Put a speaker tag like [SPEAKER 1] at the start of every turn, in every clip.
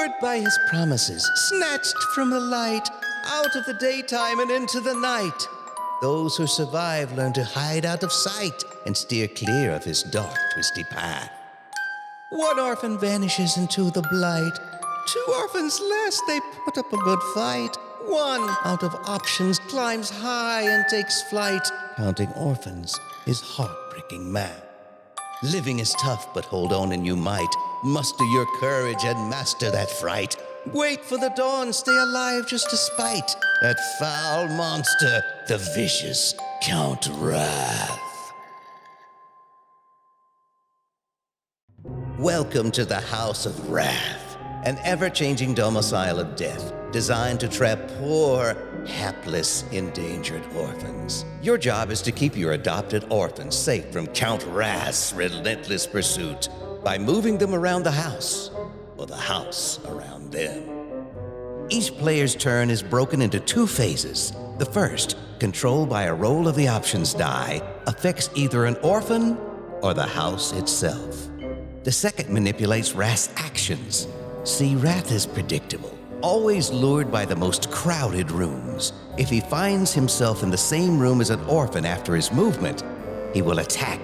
[SPEAKER 1] lured by his promises, snatched from the light, out of the daytime and into the night. Those who survive learn to hide out of sight and steer clear of his dark, twisty path. One orphan vanishes into the blight. 2 orphans less, they put up a good fight. 1 out of options climbs high and takes flight. Counting orphans is heartbreaking math. Living is tough, but hold on and you might. Muster your courage and master that fright. Wait for the dawn, stay alive just to spite that foul monster, the vicious Count Wrath. Welcome to the House of Rath, an ever-changing domicile of death designed to trap poor, hapless, endangered orphans. Your job is to keep your adopted orphans safe from Count Wrath's relentless pursuit by moving them around the house, or the house around them. Each player's turn is broken into 2 phases. The first, controlled by a roll of the options die, affects either an orphan or the house itself. The second manipulates Wrath's actions. See, Wrath is predictable, always lured by the most crowded rooms. If he finds himself in the same room as an orphan after his movement, he will attack,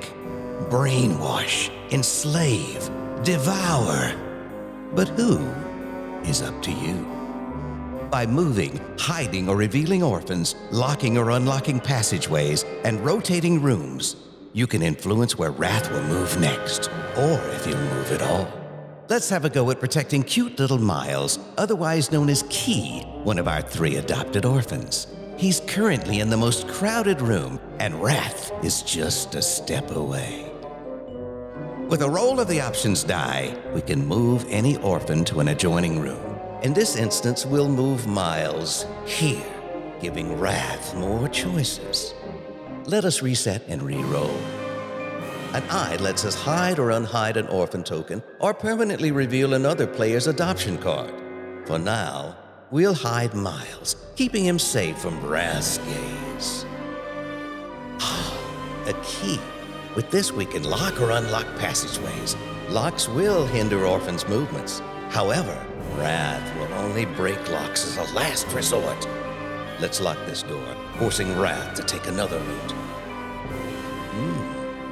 [SPEAKER 1] brainwash, enslave, devour. But who is up to you. By moving, hiding, or revealing orphans, locking or unlocking passageways, and rotating rooms, you can influence where Wrath will move next, or if he'll move at all. Let's have a go at protecting cute little Miles, otherwise known as Key, one of our 3 adopted orphans. He's currently in the most crowded room, and Wrath is just a step away. With a roll of the options die, we can move any orphan to an adjoining room. In this instance, we'll move Miles here, giving Wrath more choices. Let us reset and re-roll. An eye lets us hide or unhide an orphan token or permanently reveal another player's adoption card. For now, we'll hide Miles, keeping him safe from Wrath's gaze. A key. With this, we can lock or unlock passageways. Locks will hinder orphans' movements. However, Wrath will only break locks as a last resort. Let's lock this door, forcing Wrath to take another route.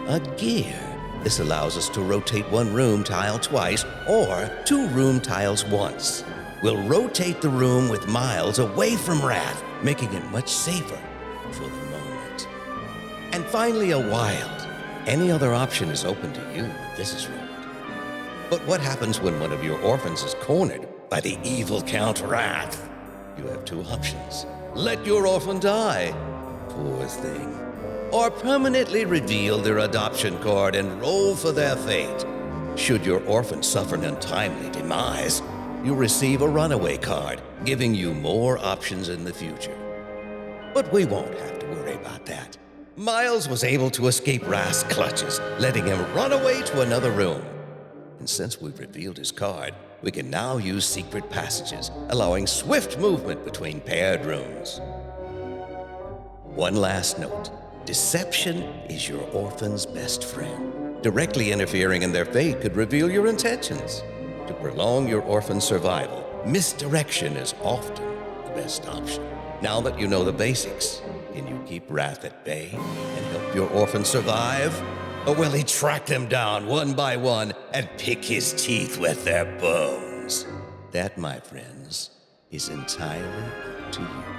[SPEAKER 1] A gear. This allows us to rotate 1 room tile twice or 2 room tiles once. We'll rotate the room with Miles away from Wrath, making it much safer for the moment. And finally, a wild. Any other option is open to you if this is rolled. But what happens when one of your orphans is cornered by the evil Count Wrath? You have 2 options. Let your orphan die, poor thing, or permanently reveal their adoption card and roll for their fate. Should your orphan suffer an untimely demise, you'll receive a runaway card, giving you more options in the future. But we won't have to worry about that. Miles was able to escape Wrath's clutches, letting him run away to another room. And since we've revealed his card, we can now use secret passages, allowing swift movement between paired rooms. One last note. Deception is your orphan's best friend. Directly interfering in their fate could reveal your intentions. To prolong your orphan's survival, misdirection is often the best option. Now that you know the basics, can you keep Wrath at bay and help your orphan survive? Or will he track them down one by one and pick his teeth with their bones? That, my friends, is entirely up to you.